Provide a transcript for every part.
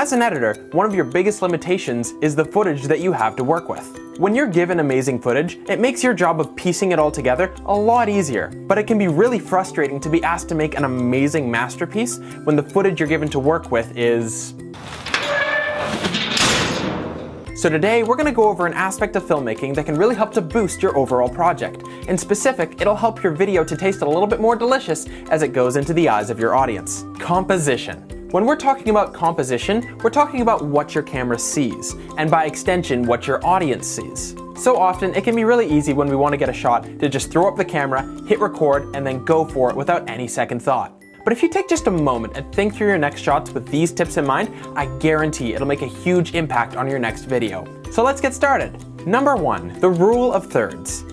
As an editor, one of your biggest limitations is the footage that you have to work with. When you're given amazing footage, it makes your job of piecing it all together a lot easier, but it can be really frustrating to be asked to make an amazing masterpiece when the footage you're given to work with is... So today, we're going to go over an aspect of filmmaking that can really help to boost your overall project. In specific, it'll help your video to taste a little bit more delicious as it goes into the eyes of your audience. Composition. When we're talking about composition, we're talking about what your camera sees, and by extension, what your audience sees. So often, it can be really easy when we want to get a shot to just throw up the camera, hit record, and then go for it without any second thought. But if you take just a moment and think through your next shots with these tips in mind, I guarantee it'll make a huge impact on your next video. So let's get started. Number 1, the rule of thirds.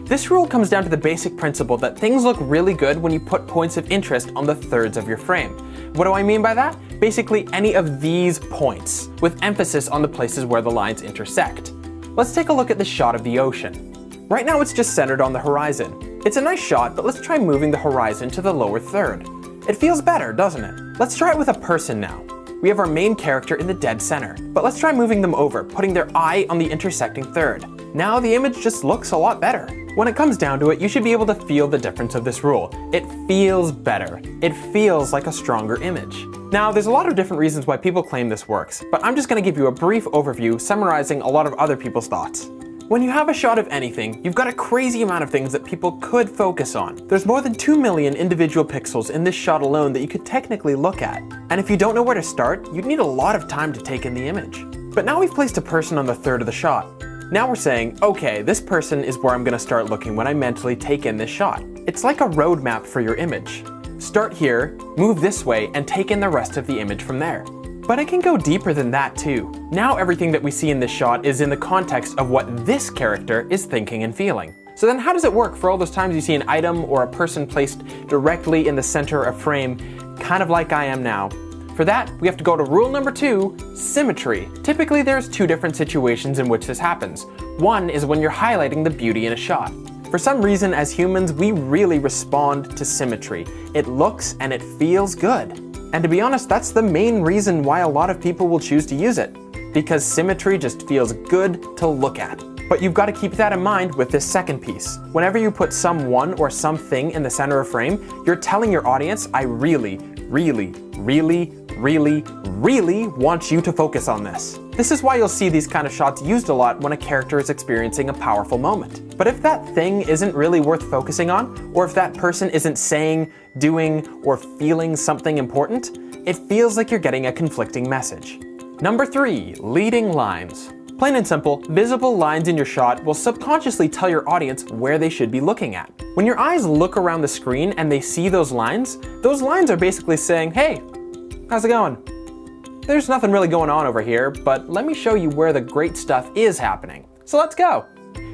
This rule comes down to the basic principle that things look really good when you put points of interest on the thirds of your frame. What do I mean by that? Basically any of these points, with emphasis on the places where the lines intersect. Let's take a look at the shot of the ocean. Right now it's just centered on the horizon. It's a nice shot, but let's try moving the horizon to the lower third. It feels better, doesn't it? Let's try it with a person now. We have our main character in the dead center, but let's try moving them over, putting their eye on the intersecting third. Now the image just looks a lot better. When it comes down to it, you should be able to feel the difference of this rule. It feels better. It feels like a stronger image. Now, there's a lot of different reasons why people claim this works, but I'm just going to give you a brief overview summarizing a lot of other people's thoughts. When you have a shot of anything, you've got a crazy amount of things that people could focus on. There's more than 2 million individual pixels in this shot alone that you could technically look at. And if you don't know where to start, you'd need a lot of time to take in the image. But now we've placed a person on the third of the shot. Now we're saying, okay, this person is where I'm going to start looking when I mentally take in this shot. It's like a roadmap for your image. Start here, move this way, and take in the rest of the image from there. But it can go deeper than that too. Now everything that we see in this shot is in the context of what this character is thinking and feeling. So then how does it work for all those times you see an item or a person placed directly in the center of frame, kind of like I am now? For that, we have to go to rule number 2, symmetry. Typically there's 2 different situations in which this happens. One is when you're highlighting the beauty in a shot. For some reason, as humans, we really respond to symmetry. It looks and it feels good. And to be honest, that's the main reason why a lot of people will choose to use it, because symmetry just feels good to look at. But you've got to keep that in mind with this second piece. Whenever you put someone or something in the center of frame, you're telling your audience, I really want you to focus on this. This is why you'll see these kind of shots used a lot when a character is experiencing a powerful moment. But if that thing isn't really worth focusing on, or if that person isn't saying, doing, or feeling something important, it feels like you're getting a conflicting message. Number 3, leading lines. Plain and simple, visible lines in your shot will subconsciously tell your audience where they should be looking at. When your eyes look around the screen and they see those lines are basically saying, hey, how's it going? There's nothing really going on over here, but let me show you where the great stuff is happening. So let's go.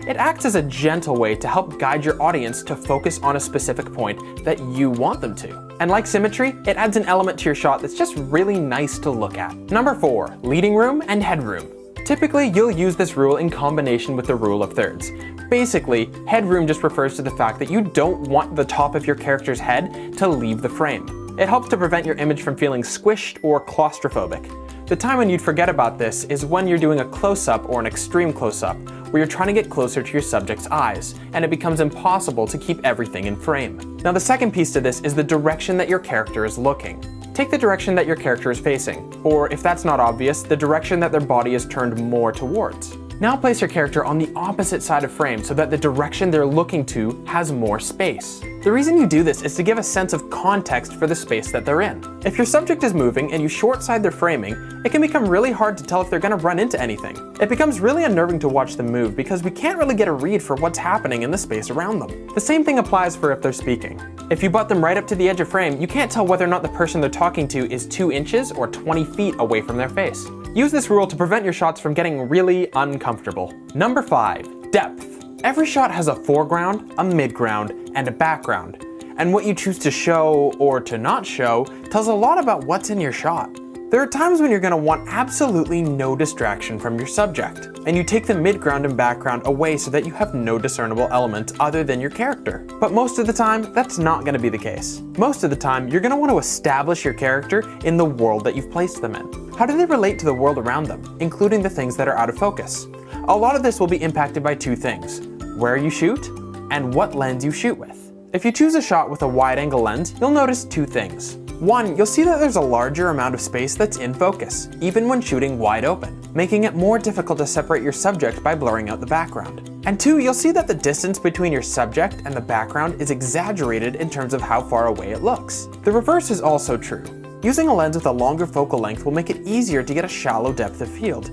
It acts as a gentle way to help guide your audience to focus on a specific point that you want them to. And like symmetry, it adds an element to your shot that's just really nice to look at. Number 4, leading room and headroom. Typically, you'll use this rule in combination with the rule of thirds. Basically, headroom just refers to the fact that you don't want the top of your character's head to leave the frame. It helps to prevent your image from feeling squished or claustrophobic. The time when you'd forget about this is when you're doing a close-up or an extreme close-up, where you're trying to get closer to your subject's eyes, and it becomes impossible to keep everything in frame. Now the second piece to this is the direction that your character is looking. Take the direction that your character is facing, or if that's not obvious, the direction that their body is turned more towards. Now place your character on the opposite side of frame so that the direction they're looking to has more space. The reason you do this is to give a sense of context for the space that they're in. If your subject is moving and you short side their framing, it can become really hard to tell if they're going to run into anything. It becomes really unnerving to watch them move because we can't really get a read for what's happening in the space around them. The same thing applies for if they're speaking. If you butt them right up to the edge of frame, you can't tell whether or not the person they're talking to is 2 inches or 20 feet away from their face. Use this rule to prevent your shots from getting really uncomfortable. Number 5, depth. Every shot has a foreground, a midground, and a background. And what you choose to show or to not show tells a lot about what's in your shot. There are times when you're going to want absolutely no distraction from your subject, and you take the midground and background away so that you have no discernible element other than your character. But most of the time, that's not going to be the case. Most of the time, you're going to want to establish your character in the world that you've placed them in. How do they relate to the world around them, including the things that are out of focus? A lot of this will be impacted by two things: where you shoot and what lens you shoot with. If you choose a shot with a wide-angle lens, you'll notice two things. One, you'll see that there's a larger amount of space that's in focus, even when shooting wide open, making it more difficult to separate your subject by blurring out the background. And two, you'll see that the distance between your subject and the background is exaggerated in terms of how far away it looks. The reverse is also true. Using a lens with a longer focal length will make it easier to get a shallow depth of field,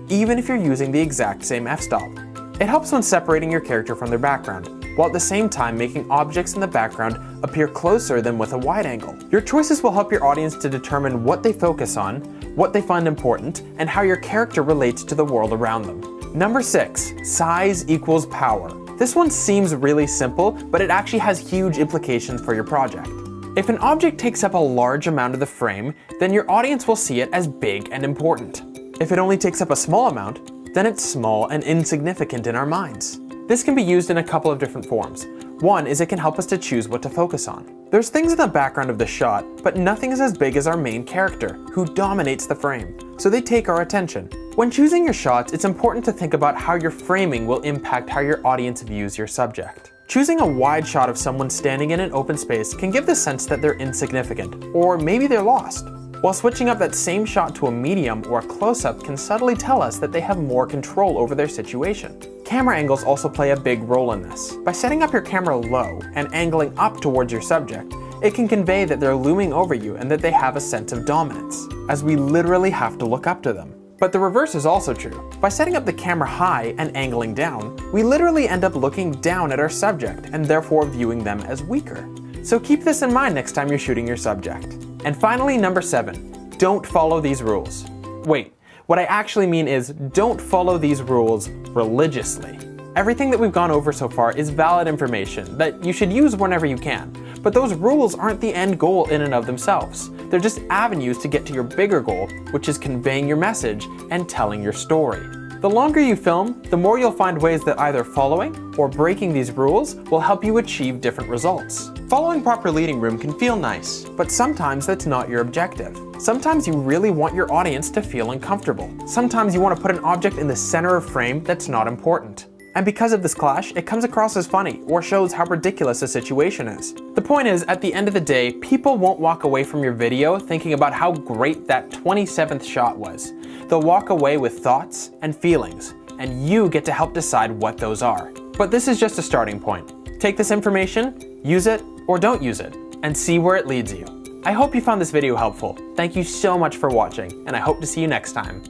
even if you're using the exact same f-stop. It helps when separating your character from their background, while at the same time making objects in the background appear closer than with a wide angle. Your choices will help your audience to determine what they focus on, what they find important, and how your character relates to the world around them. Number 6, size equals power. This one seems really simple, but it actually has huge implications for your project. If an object takes up a large amount of the frame, then your audience will see it as big and important. If it only takes up a small amount, then it's small and insignificant in our minds. This can be used in a couple of different forms. One is it can help us to choose what to focus on. There's things in the background of the shot, but nothing is as big as our main character, who dominates the frame, so they take our attention. When choosing your shots, it's important to think about how your framing will impact how your audience views your subject. Choosing a wide shot of someone standing in an open space can give the sense that they're insignificant, or maybe they're lost. While switching up that same shot to a medium or a close-up can subtly tell us that they have more control over their situation. Camera angles also play a big role in this. By setting up your camera low and angling up towards your subject, it can convey that they're looming over you and that they have a sense of dominance, as we literally have to look up to them. But the reverse is also true. By setting up the camera high and angling down, we literally end up looking down at our subject and therefore viewing them as weaker. So keep this in mind next time you're shooting your subject. And finally, number 7, don't follow these rules. Wait, what I actually mean is don't follow these rules religiously. Everything that we've gone over so far is valid information that you should use whenever you can, but those rules aren't the end goal in and of themselves. They're just avenues to get to your bigger goal, which is conveying your message and telling your story. The longer you film, the more you'll find ways that either following or breaking these rules will help you achieve different results. Following proper leading room can feel nice, but sometimes that's not your objective. Sometimes you really want your audience to feel uncomfortable. Sometimes you want to put an object in the center of frame that's not important. And because of this clash, it comes across as funny or shows how ridiculous a situation is. The point is, at the end of the day, people won't walk away from your video thinking about how great that 27th shot was. They'll walk away with thoughts and feelings, and you get to help decide what those are. But this is just a starting point. Take this information, use it, or don't use it, and see where it leads you. I hope you found this video helpful. Thank you so much for watching, and I hope to see you next time.